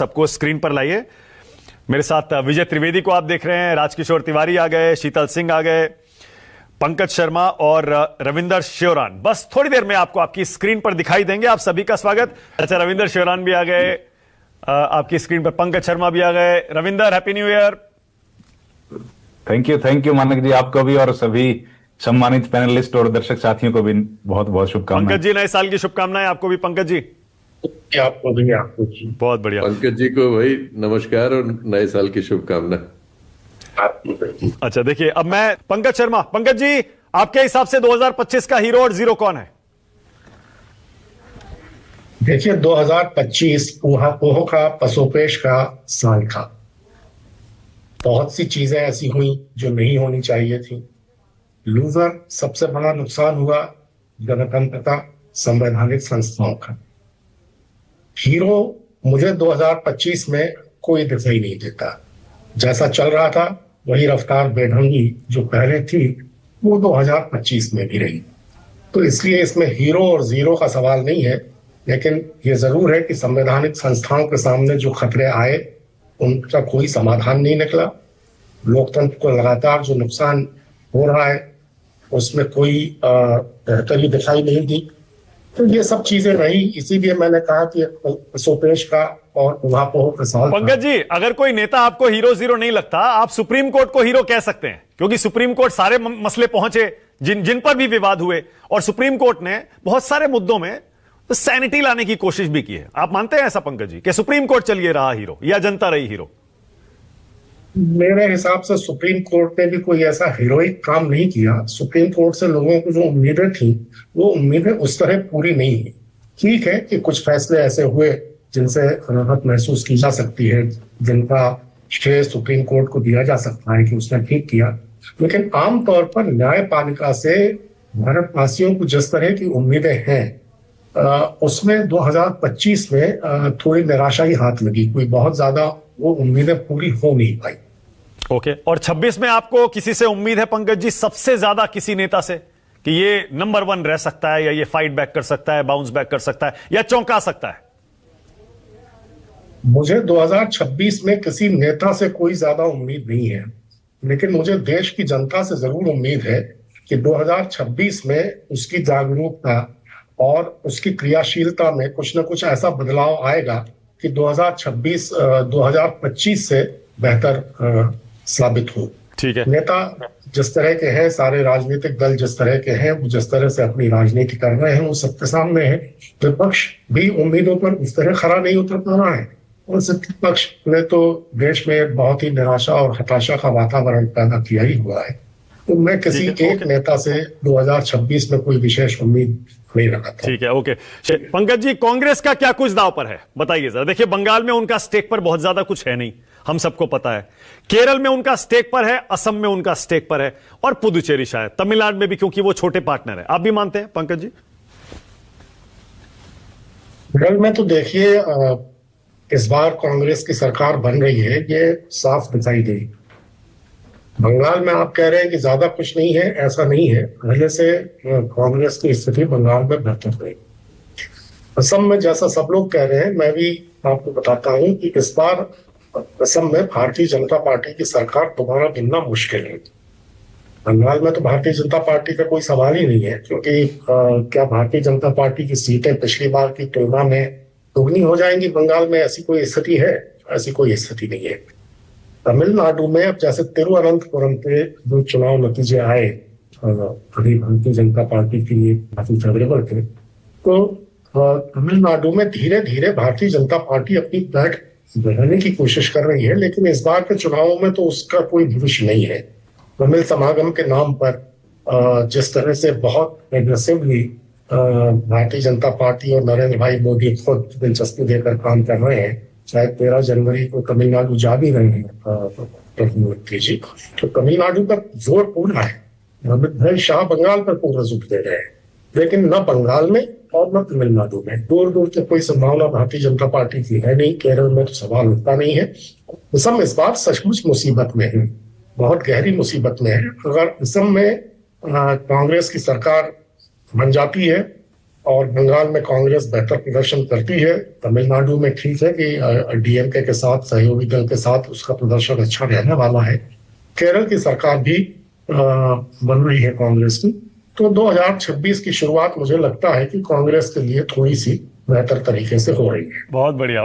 सबको स्क्रीन पर लाइए। मेरे साथ विजय त्रिवेदी को आप देख रहे हैं, राजकिशोर तिवारी आ गए, शीतल सिंह आ गए, पंकज शर्मा और रविंदर श्योरान बस थोड़ी देर में आपको आपकी स्क्रीन पर दिखाई देंगे। आप सभी का स्वागत। अच्छा, रविंदर श्योरान भी आ गए आपकी स्क्रीन पर, पंकज शर्मा भी आ गए। Ravinder, happy new year. Thank you मानक जी, आपको भी और सभी सम्मानित पैनलिस्ट और दर्शक साथियों को भी बहुत बहुत शुभकामनाएं। पंकज जी, नए साल की शुभकामनाएं आपको भी। पंकज जी आपको भी, आपको जी बहुत बढ़िया। पंकज जी को भाई नमस्कार और नए साल की शुभकामना। अच्छा, देखिए अब मैं पंकज शर्मा, पंकज जी आपके हिसाब से 2025 का हीरो और जीरो कौन है? देखिए, 2025 ऊहापोह का, पसोपेश का साल था। बहुत सी चीजें ऐसी हुई जो नहीं होनी चाहिए थी। लूजर सबसे बड़ा नुकसान हुआ गणतंत्रता, संवैधानिक संस्थाओं का। हीरो मुझे 2025 में कोई दिखाई नहीं देता। जैसा चल रहा था वही रफ्तार बेढंगी जो पहले थी वो 2025 में भी रही। तो इसलिए इसमें हीरो और जीरो का सवाल नहीं है, लेकिन ये जरूर है कि संवैधानिक संस्थाओं के सामने जो खतरे आए उनका कोई समाधान नहीं निकला। लोकतंत्र को लगातार जो नुकसान हो रहा है उसमें कोई बेहतरी दिखाई नहीं दी। तो ये सब चीजें रही, इसीलिए मैंने कहा कि पसोपेश का और ऊहापोह का सवाल। पंकज जी, अगर कोई नेता आपको हीरो जीरो नहीं लगता, आप सुप्रीम कोर्ट को हीरो कह सकते हैं, क्योंकि सुप्रीम कोर्ट सारे मसले पहुंचे जिन पर भी विवाद हुए, और सुप्रीम कोर्ट ने बहुत सारे मुद्दों में सैनिटी लाने की कोशिश भी की है। आप मानते हैं ऐसा पंकज जी कि सुप्रीम कोर्ट चलिए रहा हीरो या जनता रही हीरो? मेरे हिसाब से सुप्रीम कोर्ट ने भी कोई ऐसा हीरोइक काम नहीं किया। सुप्रीम कोर्ट से लोगों को जो उम्मीदें थी वो उम्मीदें उस तरह पूरी नहीं हुई। ठीक है कि कुछ फैसले ऐसे हुए जिनसे राहत महसूस की जा सकती है, जिनका श्रेय सुप्रीम कोर्ट को दिया जा सकता है कि उसने ठीक किया, लेकिन आमतौर पर न्यायपालिका से भारतवासियों को जिस तरह की उम्मीदें हैं उसमें 2025 में थोड़ी निराशा ही हाथ लगी। कोई बहुत ज्यादा वो उम्मीदें पूरी हो नहीं पाई। ओके, और 26 में आपको किसी से उम्मीद है पंकज जी, सबसे ज्यादा किसी नेता से, कि ये नंबर 1 रह सकता है, या ये फाइट बैक कर सकता है, बाउंस बैक कर सकता है, या चौंका सकता है? मुझे 2026 में किसी नेता से कोई ज्यादा उम्मीद नहीं है, लेकिन मुझे देश की जनता से जरूर उम्मीद है कि 2026 में उसकी जागरूकता और उसकी क्रियाशीलता में कुछ न कुछ ऐसा बदलाव आएगा कि 2025 से बेहतर साबित हो। ठीक है। नेता जिस तरह के हैं, सारे राजनीतिक दल जिस तरह के हैं, वो जिस तरह से अपनी राजनीति कर रहे हैं वो सबके सामने है। विपक्ष भी उम्मीदों पर उस तरह खरा नहीं उतर पा रहा है, और विपक्ष ने तो देश में बहुत ही निराशा और हताशा का वातावरण पैदा किया ही हुआ है। तो मैं किसी एक नेता से 2026 में कोई विशेष उम्मीद नहीं रखा था। ठीक है, ओके। पंकज जी, कांग्रेस का क्या कुछ दांव पर है, बताइए जरा। देखिए, बंगाल में उनका स्टेक पर बहुत ज्यादा कुछ है नहीं, हम सबको पता है। केरल में उनका स्टेक पर है, असम में उनका स्टेक पर है, और पुदुचेरी शायद, तमिलनाडु में भी, क्योंकि वो छोटे पार्टनर है। आप भी मानते हैं पंकज जी? केरल में तो देखिए इस बार कांग्रेस की सरकार बन रही है, ये साफ दिखाई दे। बंगाल में आप कह रहे हैं कि ज्यादा कुछ नहीं है, ऐसा नहीं है। पहले से कांग्रेस की स्थिति बंगाल में बेहतर रही। असम में जैसा सब लोग कह रहे हैं, मैं भी आपको बताता हूं कि इस बार असम में भारतीय जनता पार्टी की सरकार दोबारा बनना मुश्किल है। बंगाल में तो भारतीय जनता पार्टी का कोई सवाल ही नहीं है, क्योंकि क्या भारतीय जनता पार्टी की सीटें पिछली बार की तुलना में दुगनी हो जाएंगी बंगाल में? ऐसी कोई स्थिति है? ऐसी कोई स्थिति नहीं है। तमिलनाडु में अब जैसे तिरुवनंतपुरम के जो चुनाव नतीजे आए अभी भारतीय जनता पार्टी के लिए काफी फेवरेबल थे, तो तमिलनाडु में धीरे धीरे भारतीय जनता पार्टी अपनी पैठ बढ़ाने की कोशिश कर रही है, लेकिन इस बार के चुनावों में तो उसका कोई भविष्य नहीं है। तमिल समागम के नाम पर जिस तरह से बहुत एग्रेसिवली भारतीय जनता पार्टी और नरेंद्र भाई मोदी खुद दिलचस्पी देकर काम कर रहे हैं, शायद 13 जनवरी को तमिलनाडु जा भी रहे हैं प्रधानमंत्री जी, तो तमिलनाडु पर जोर पूरा है। अमित भाई शाह बंगाल पर पूरा जोर दे रहे हैं, लेकिन न बंगाल में और न तमिलनाडु में दूर दूर तक कोई संभावना भारतीय जनता पार्टी की है नहीं। केरल में तो सवाल उठता नहीं है। असम इस बार सचमुच मुसीबत में है, बहुत गहरी मुसीबत में है। अगर असम में कांग्रेस की सरकार बन जाती है और बंगाल में कांग्रेस बेहतर प्रदर्शन करती है। तमिलनाडु में ठीक है कि डीएमके के साथ, सहयोगी दल के साथ उसका प्रदर्शन अच्छा रहने वाला है। केरल की सरकार भी बन रही है कांग्रेस की। तो 2026 की शुरुआत मुझे लगता है कि कांग्रेस के लिए थोड़ी सी बेहतर तरीके से हो रही है। बहुत बढ़िया।